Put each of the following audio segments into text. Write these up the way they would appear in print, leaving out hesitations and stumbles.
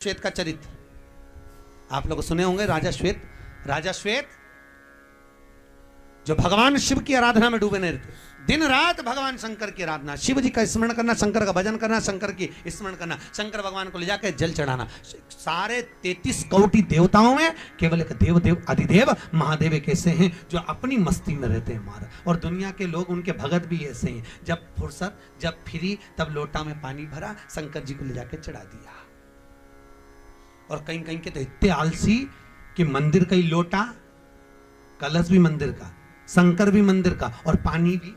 श्वेत का चरित्र आप लोग सुने होंगे। राजा श्वेत जो भगवान शिव की आराधना में डूबे रहते, दिन रात भगवान शंकर की आराधना, शिव जी का स्मरण करना, शंकर का भजन करना, शंकर की स्मरण करना, शंकर भगवान को ले जाकर जल चढ़ाना। सारे 33 कोटि देवताओं में केवल एक देव अधिदेव महादेव एक ऐसे हैं जो अपनी मस्ती में रहते हैं महाराज। और दुनिया के लोग उनके भगत भी ऐसे हैं, जब फुर्सत जब फ्री तब लोटा में पानी भरा, शंकर जी को ले जाकर चढ़ा दिया। और कहीं कहीं के तो इतने आलसी कि मंदिर का ही लोटा, कलश भी मंदिर का, शंकर भी मंदिर का और पानी भी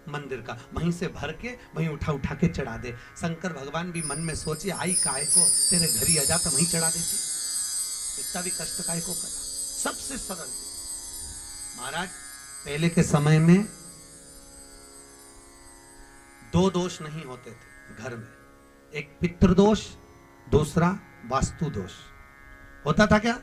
मंदिर का, वहीं से भर के वहीं उठा के चढ़ा दे। शंकर भगवान भी मन में सोचे आई काय को तेरे घर ही आ जाता वहीं चढ़ा देती, इतना भी कष्ट काय को करा। सबसे सरल महाराज, पहले के समय में 2 दोष नहीं होते थे घर में, एक पितृदोष, दूसरा वास्तु दोष। होता था क्या?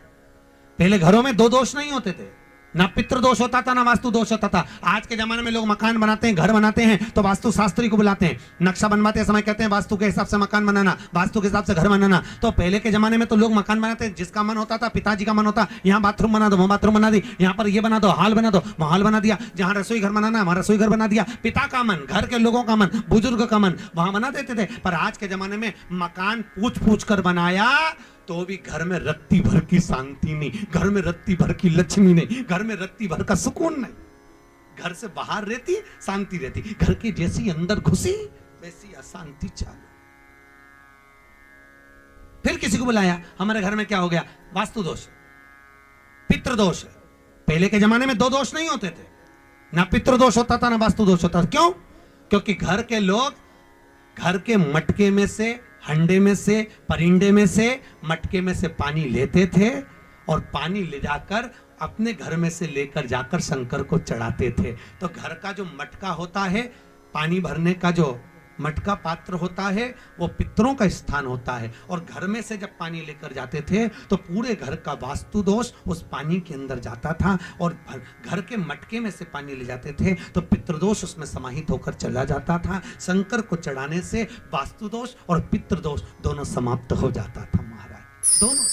पहले घरों में 2 दोष नहीं होते थे, ना पितृ दोष होता था ना वास्तु दोष होता था। आज के जमाने में लोग मकान बनाते हैं, घर बनाते हैं तो वास्तु शास्त्री को बुलाते हैं, नक्शा बनवाते समय कहते हैं वास्तु के हिसाब से मकान बनाना, वास्तु के हिसाब से घर बनाना। तो पहले के जमाने में तो लोग मकान बनाते हैं, जिसका मन होता था, पिताजी का मन होता यहाँ बाथरूम बना दो, वहां बाथरूम बना दी, यहाँ पर ये बना दो, हॉल बना दो, वहां हॉल बना दिया, जहां रसोई घर बनाना वहां रसोई घर बना दिया। पिता का मन, घर के लोगों का मन, बुजुर्ग का मन वहां बना देते थे। पर आज के जमाने में मकान पूछ कर बनाया तो भी घर में रत्ती भर की शांति नहीं, घर में रत्ती भर की लक्ष्मी नहीं, घर में रत्ती भर का सुकून नहीं। घर से बाहर रहती शांति रहती, घर की जैसी अंदर घुसी वैसी अशांति चालू। फिर किसी को बुलाया, हमारे घर में क्या हो गया? वास्तु दोष, पितृदोष। पहले के जमाने में 2 दोष नहीं होते थे, ना पितृदोष होता था ना वास्तु दोष होता था। क्यों? क्योंकि घर के लोग घर के मटके में से, हंडे में से, परिंडे में से, मटके में से पानी लेते थे और पानी ले जाकर अपने घर में से लेकर जाकर शंकर को चढ़ाते थे। तो घर का जो मटका होता है, पानी भरने का जो मटका पात्र होता है, वो पितरों का स्थान होता है। और घर में से जब पानी लेकर जाते थे तो पूरे घर का वास्तु दोष उस पानी के अंदर जाता था, और घर के मटके में से पानी ले जाते थे तो पितृदोष उसमें समाहित होकर चला जाता था। शंकर को चढ़ाने से वास्तु दोष और पितृदोष दोनों समाप्त हो जाता था महाराज, दोनों।